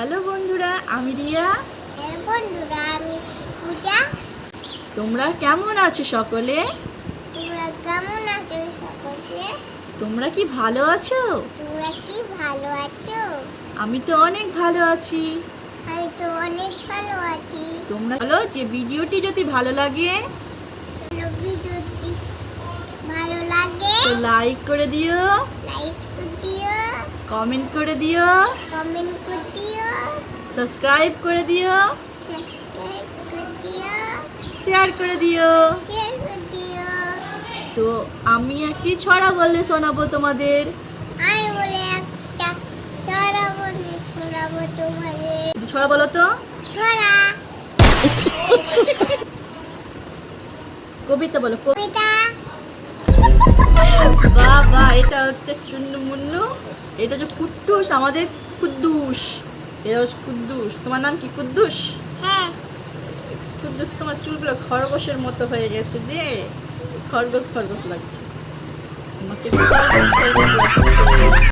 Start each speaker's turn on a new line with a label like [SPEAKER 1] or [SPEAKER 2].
[SPEAKER 1] Hello বন্ধুরা, আমি Riya.
[SPEAKER 2] Hello বন্ধুরা, আমি পূজা।
[SPEAKER 1] তোমরা কেমন আছো সকলে?
[SPEAKER 2] তোমরা কেমন আছো সকলে?
[SPEAKER 1] তোমরা কি ভালো আছো?
[SPEAKER 2] তোমরা কি ভালো আছো?
[SPEAKER 1] আমি তো অনেক ভালো আছি।
[SPEAKER 2] আমি তো অনেক ভালো আছি।
[SPEAKER 1] তোমরা বলো যে ভিডিওটি যদি ভালো লাগে
[SPEAKER 2] ভিডিওটি ভালো লাগে
[SPEAKER 1] তো লাইক করে দিও,
[SPEAKER 2] লাইক করে দিও,
[SPEAKER 1] কমেন্ট করে দিও,
[SPEAKER 2] কমেন্ট করে দিও,
[SPEAKER 1] সাবস্ক্রাইব করে দিও,
[SPEAKER 2] সাবস্ক্রাইব করে দিও,
[SPEAKER 1] শেয়ার করে দিও।
[SPEAKER 2] শেয়ার করে দিও।
[SPEAKER 1] তো আমি একটি ছড়া বলে শোনাবো তোমাদের।
[SPEAKER 2] আমি বলে একটা ছড়া বলে শোনাবো তোমাদের।
[SPEAKER 1] ছড়া বলো তো।
[SPEAKER 2] ছড়া
[SPEAKER 1] কবিতা বলো।
[SPEAKER 2] কবিতা।
[SPEAKER 1] বাবা, এটা হচ্ছে চুন্নু মুন্নু, এটা হচ্ছে কুট্টুস, আমাদের কুদ্দুস। এটা হচ্ছে কুদ্দুস। তোমার নাম কি? কুদ্দুস।
[SPEAKER 2] হ্যাঁ,
[SPEAKER 1] কুদ্দুস, তোমার চুলগুলো খরগোশের মতো হয়ে গেছে যে খরগোশ খরগোশ লাগছে। তোমাকে খরগোশ খরগোশ লাগছে।